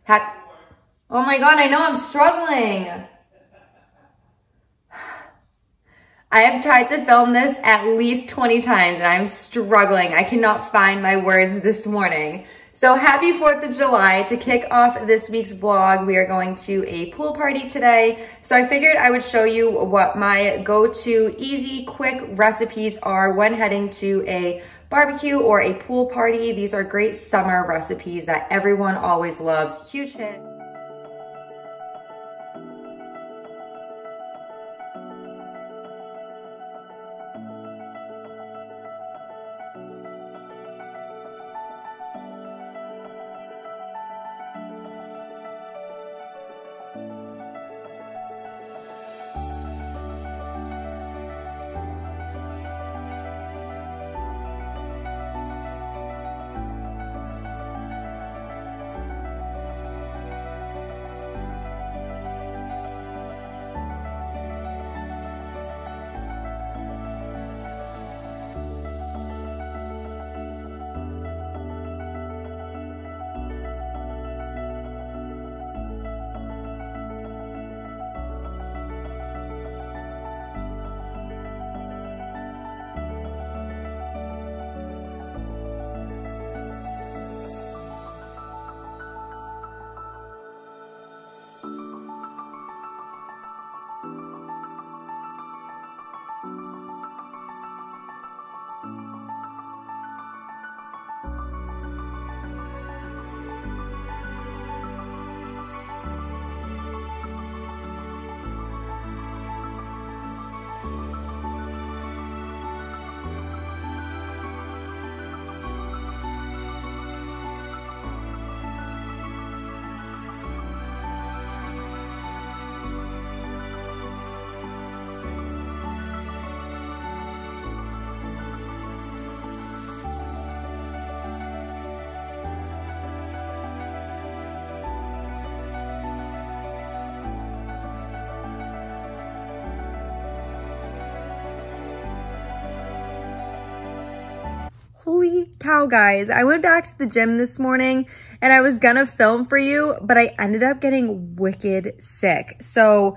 Oh my God, I know I'm struggling. I have tried to film this at least 20 times and I'm struggling. I cannot find my words this morning. So happy 4th of July. To kick off this week's vlog, we are going to a pool party today. So I figured I would show you what my go-to easy, quick recipes are when heading to a barbecue or a pool party. These are great summer recipes that everyone always loves. Huge hit. Holy cow, guys. I went back to the gym this morning and I was gonna film for you, but I ended up getting wicked sick. So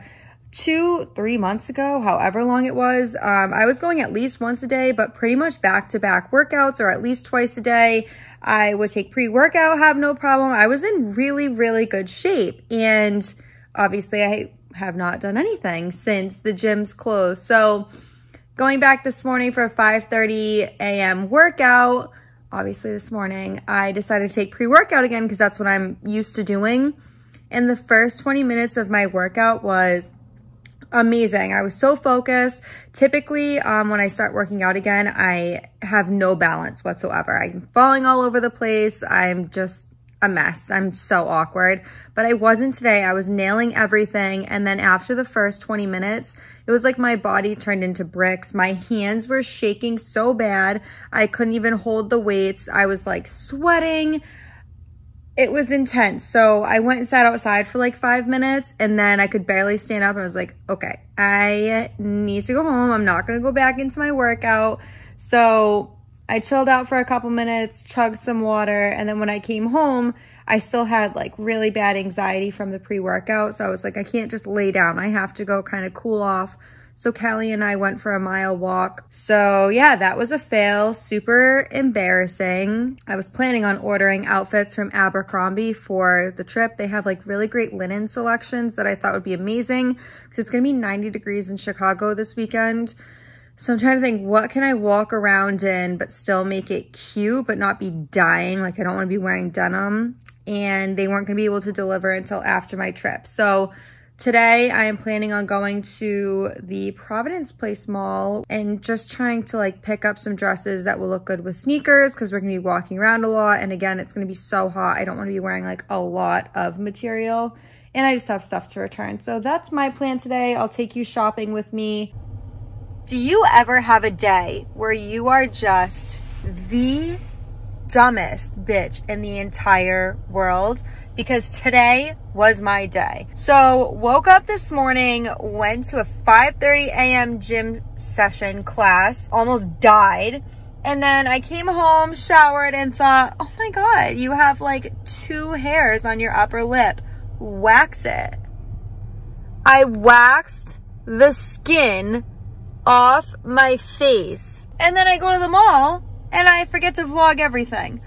2-3 months ago, however long it was, I was going at least once a day, but pretty much back-to-back workouts or at least twice a day. I would take pre-workout, have no problem. I was in really, really good shape. And obviously I have not done anything since the gym's closed. So going back this morning for a 5:30 a.m. workout, obviously this morning, I decided to take pre-workout again because that's what I'm used to doing. And the first 20 minutes of my workout was amazing. I was so focused. Typically, when I start working out again, I have no balance whatsoever. I'm falling all over the place. I'm just a mess. I'm so awkward. But I wasn't today. I was nailing everything. And then after the first 20 minutes, it was like my body turned into bricks. My hands were shaking so bad. I couldn't even hold the weights. I was like sweating. It was intense. So I went and sat outside for like 5 minutes and then I could barely stand up and I was like, okay, I need to go home. I'm not going to go back into my workout. So I chilled out for a couple minutes, chugged some water. And then when I came home, I still had like really bad anxiety from the pre-workout. So I was like, I can't just lay down. I have to go kind of cool off. So Callie and I went for a mile walk. So yeah, that was a fail. Super embarrassing. I was planning on ordering outfits from Abercrombie for the trip. They have like really great linen selections that I thought would be amazing because it's gonna be 90 degrees in Chicago this weekend. So I'm trying to think, what can I walk around in but still make it cute but not be dying? Like I don't want to be wearing denim. And they weren't going to be able to deliver until after my trip. So today I am planning on going to the Providence Place Mall and just trying to like pick up some dresses that will look good with sneakers because we're going to be walking around a lot. And again, it's going to be so hot. I don't want to be wearing like a lot of material and I just have stuff to return. So that's my plan today. I'll take you shopping with me. Do you ever have a day where you are just the dumbest bitch in the entire world? Because today was my day. So woke up this morning, went to a 5:30 a.m. gym session class, almost died. And then I came home, showered, and thought, oh my God, you have like 2 hairs on your upper lip. Wax it. I waxed the skin off my face. And then I go to the mall and I forget to vlog everything.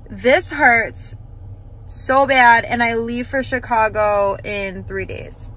This hurts so bad, and I leave for Chicago in 3 days.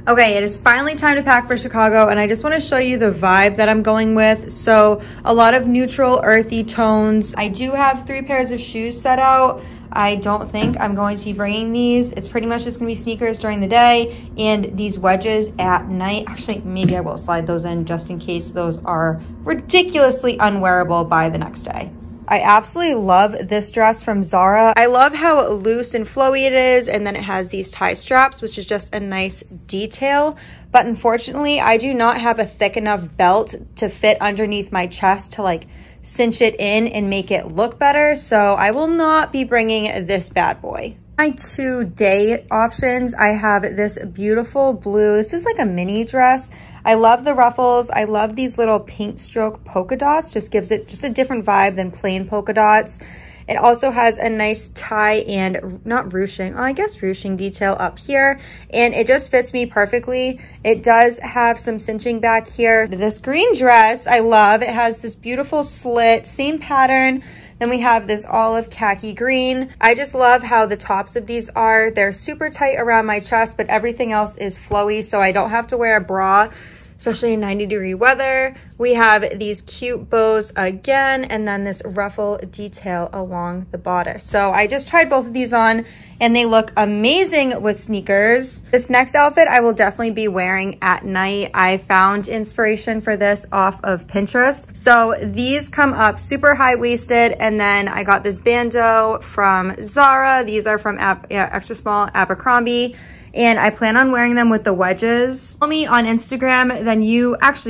Okay, it is finally time to pack for Chicago, and I just want to show you the vibe that I'm going with. So a lot of neutral, earthy tones. I do have 3 pairs of shoes set out. I don't think I'm going to be bringing these. It's pretty much just gonna be sneakers during the day and these wedges at night. Actually, maybe I will slide those in just in case those are ridiculously unwearable by the next day. I absolutely love this dress from Zara. I love how loose and flowy it is, and then it has these tie straps, which is just a nice detail. But unfortunately, I do not have a thick enough belt to fit underneath my chest to like cinch it in and make it look better. So I will not be bringing this bad boy. My 2 day options, I have this beautiful blue. This is like a mini dress. I love the ruffles. I love these little paint stroke polka dots. Just gives it just a different vibe than plain polka dots. It also has a nice tie and not ruching, I guess ruching detail up here. And it just fits me perfectly. It does have some cinching back here. This green dress, I love. It has this beautiful slit, same pattern. Then we have this olive khaki green. I just love how the tops of these are. They're super tight around my chest, but everything else is flowy, so I don't have to wear a bra, especially in 90-degree weather. We have these cute bows again, and then this ruffle detail along the bodice. So I just tried both of these on, and they look amazing with sneakers. This next outfit I will definitely be wearing at night. I found inspiration for this off of Pinterest. So these come up super high-waisted, and then I got this bandeau from Zara. These are from extra small Abercrombie. And I plan on wearing them with the wedges. Follow me on Instagram, then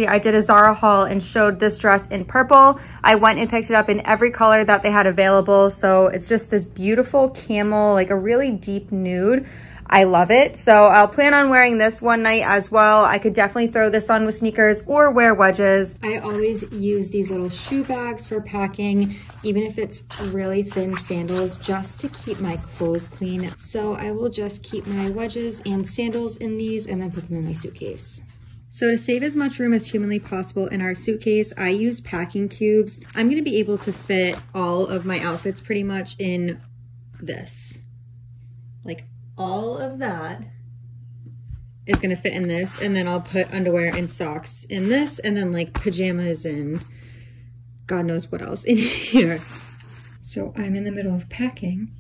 I did a Zara haul and showed this dress in purple. I went and picked it up in every color that they had available. So it's just this beautiful camel, like a really deep nude. I love it. So I'll plan on wearing this one night as well. I could definitely throw this on with sneakers or wear wedges. I always use these little shoe bags for packing, even if it's really thin sandals, just to keep my clothes clean. So I will just keep my wedges and sandals in these and then put them in my suitcase. So to save as much room as humanly possible in our suitcase, I use packing cubes. I'm gonna be able to fit all of my outfits pretty much in this. Like, all of that is gonna fit in this, and then I'll put underwear and socks in this, and then like pajamas and God knows what else in here. So I'm in the middle of packing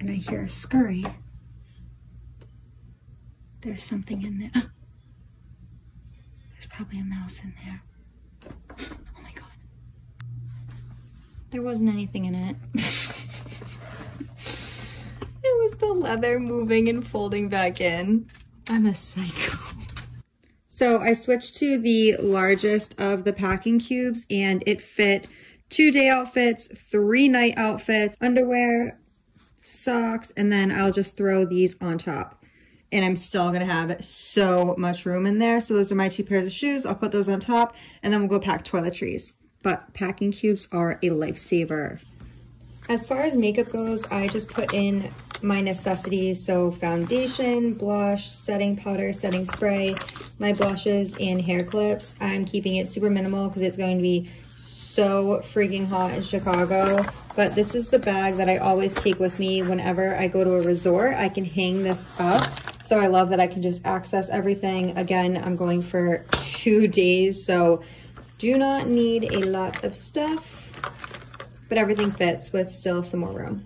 and I hear a scurry. There's something in there. There's probably a mouse in there. Oh my God. There wasn't anything in it. It was the leather moving and folding back in. I'm a psycho. So I switched to the largest of the packing cubes, and it fit 2 day outfits, 3 night outfits, underwear, socks, and then I'll just throw these on top. And I'm still gonna have so much room in there. So those are my 2 pairs of shoes. I'll put those on top, and then we'll go pack toiletries. But packing cubes are a lifesaver. As far as makeup goes, I just put in my necessities. So foundation, blush, setting powder, setting spray, my blushes, and hair clips. I'm keeping it super minimal because it's going to be so freaking hot in Chicago. But this is the bag that I always take with me whenever I go to a resort. I can hang this up. So I love that I can just access everything. Again, I'm going for 2 days, so do not need a lot of stuff, but everything fits with still some more room.